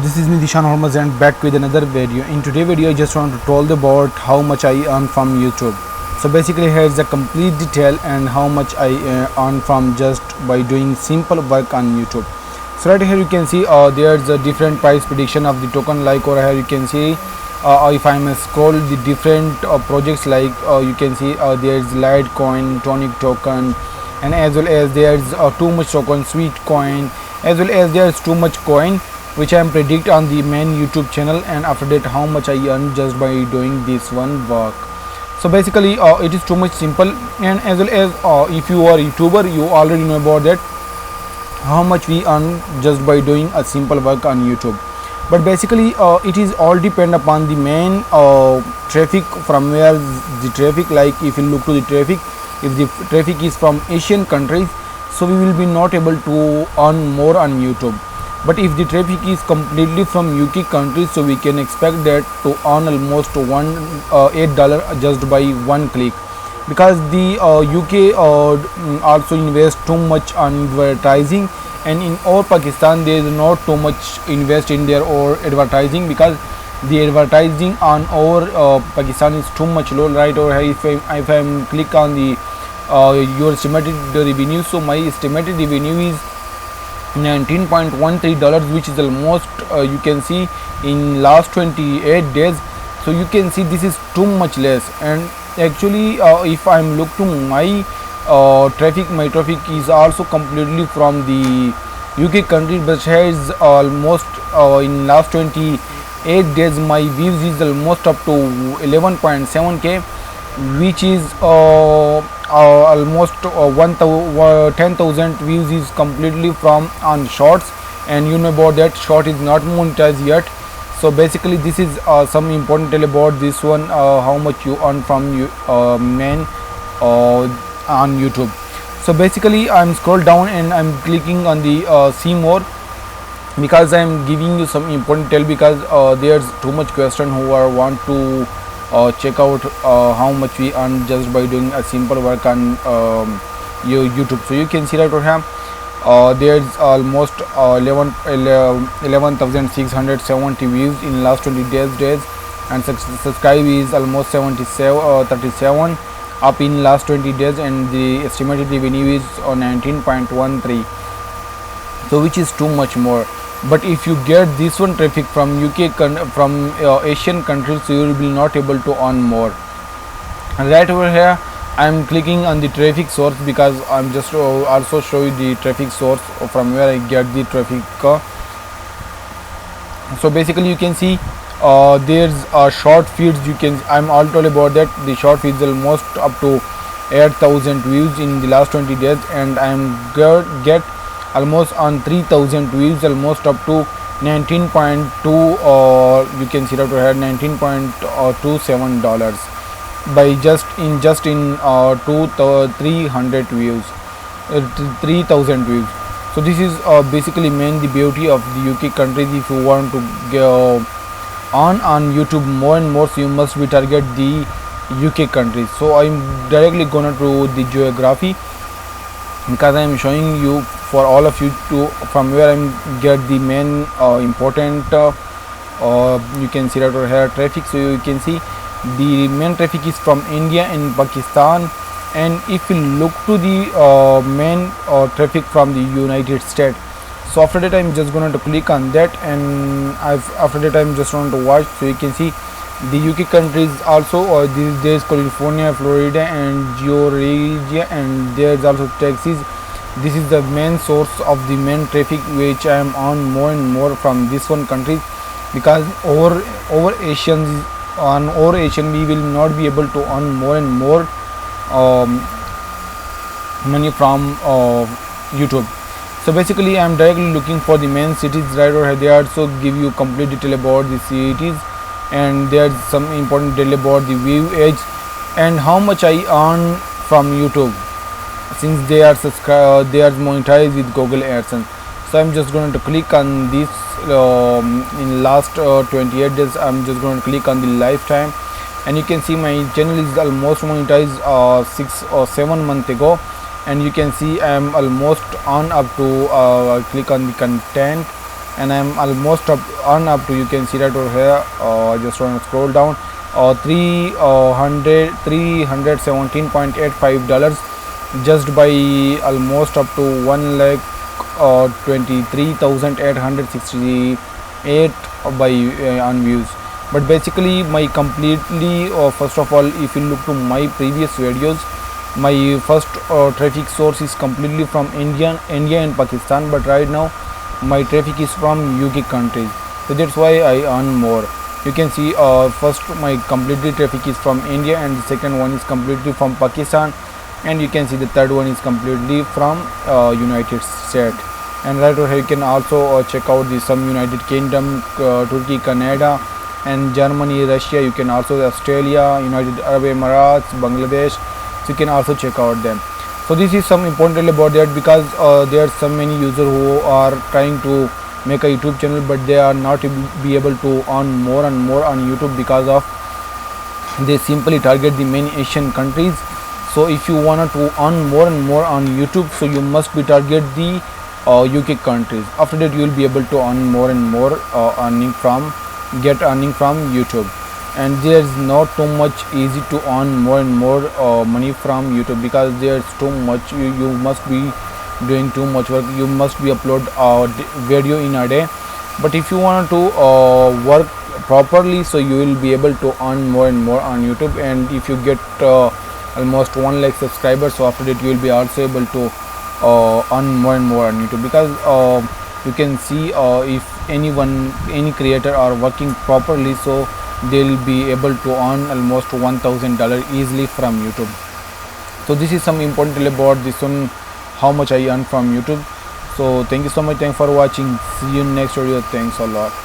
This is me Dishan Hormaz and back with another video. In today's video I just want to tell about how much I earn from YouTube. So basically here's the complete detail and how much I earn from just by doing simple work on YouTube. So right here you can see there's a different price prediction of the token, like over here you can see if I'm scroll the different projects, like you can see there's Litecoin, Tonic token, and as well as there's too much token, Sweet coin, as well as there's too much coin which I am predict on the main YouTube channel, and after that how much I earn just by doing this one work. So basically it is too much simple, and as well as if you are YouTuber you already know about that how much we earn just by doing a simple work on YouTube. But basically it is all depend upon the main traffic, from where the traffic, like if you look to the traffic, if the traffic is from Asian countries, so we will be not able to earn more on YouTube. But if the traffic is completely from UK countries, so we can expect that to earn almost $8 just by one click, because the UK also invest too much on advertising, and in our Pakistan there is not too much invest in their or advertising, because the advertising on our Pakistan is too much low. Right over here, if I'm click on the your estimated revenue, so my estimated revenue is $19.13, which is almost you can see in last 28 days. So you can see this is too much less. And actually if I'm look to my traffic, my traffic is also completely from the UK country, but has almost in last 28 days my views is almost up to 11.7k, which is almost 10,000 views is completely from on shorts, and you know about that short is not monetized yet. So basically this is some important tell about this one, how much you earn from main on YouTube. So basically I'm scroll down and I'm clicking on the see more, because I'm giving you some important tell, because there's too much question who are want to check out how much we earn just by doing a simple work on your YouTube. So you can see right over here there's almost 11,670 views in last 20 days, and subscribe is almost 37 up in last 20 days, and the estimated revenue is 19.13, so which is too much more. But if you get this one traffic from UK from Asian countries, so you will be not able to earn more. And right over here I am clicking on the traffic source, because I'm just also show you the traffic source from where I get the traffic. So basically you can see there's short feeds. You can, I'm all told about that the short feeds almost up to 8,000 views in the last 20 days, and I'm get almost on 3,000 views, almost up to 19.2 you can see that we had $19.27 by just in 300 views, 3,000 views. So this is basically main the beauty of the UK countries. If you want to go on YouTube more and more, so you must be target the UK countries. So I'm directly gonna to the geography, because I am showing you for all of you to from where I get the main important you can see right over here traffic. So you can see the main traffic is from India and Pakistan, and if you look to the main traffic from the United States, so after that I'm just going to click on that, and after that I'm just going to watch. So you can see the UK countries also, there's California, Florida, and Georgia, and there's also Texas. This is the main source of the main traffic which I am on more and more from this one country, because over Asians on over Asian we will not be able to earn more and more money from YouTube. So basically I am directly looking for the main cities right over here. They also give you complete detail about the cities, and there's some important detail about the view age and how much I earn from YouTube, since they are monetized with Google AdSense. So I'm just going to click on this in last 28 days. I'm just going to click on the lifetime, and you can see my channel is almost monetized 6 or 7 months ago, and you can see I am almost on up to click on the content, and I'm almost up to, you can see that over here. I just want to scroll down. 317.85 dollars, just by almost up to 1 lakh 23,868 by on views. But basically my completely first of all, if you look to my previous videos, my first traffic source is completely from India and Pakistan, but right now my traffic is from UK countries, so that's why I earn more. You can see first my completely traffic is from India, and the second one is completely from Pakistan, and you can see the third one is completely from United States. And right over here you can also check out the some United Kingdom, Turkey, Canada, and Germany, Russia. You can also Australia, United Arab Emirates, Bangladesh. So you can also check out them. So this is some important about that, because there are so many users who are trying to make a YouTube channel, but they are not be able to earn more and more on YouTube because of they simply target the main Asian countries. So if you want to earn more and more on YouTube, so you must be target the UK countries. After that you will be able to earn more and more earning from YouTube. And there's not too much easy to earn more and more money from YouTube, because there's too much, you must be doing too much work. You must be upload video in a day. But if you want to work properly, so you will be able to earn more and more on YouTube. And if you get almost 1 lakh subscribers, so after that you will be also able to earn more and more on YouTube, because you can see if any creator are working properly, so they'll be able to earn almost $1,000 easily from YouTube. So this is some important about this one, how much I earn from YouTube. So thank you so much, thanks for watching, see you in next video, thanks a lot.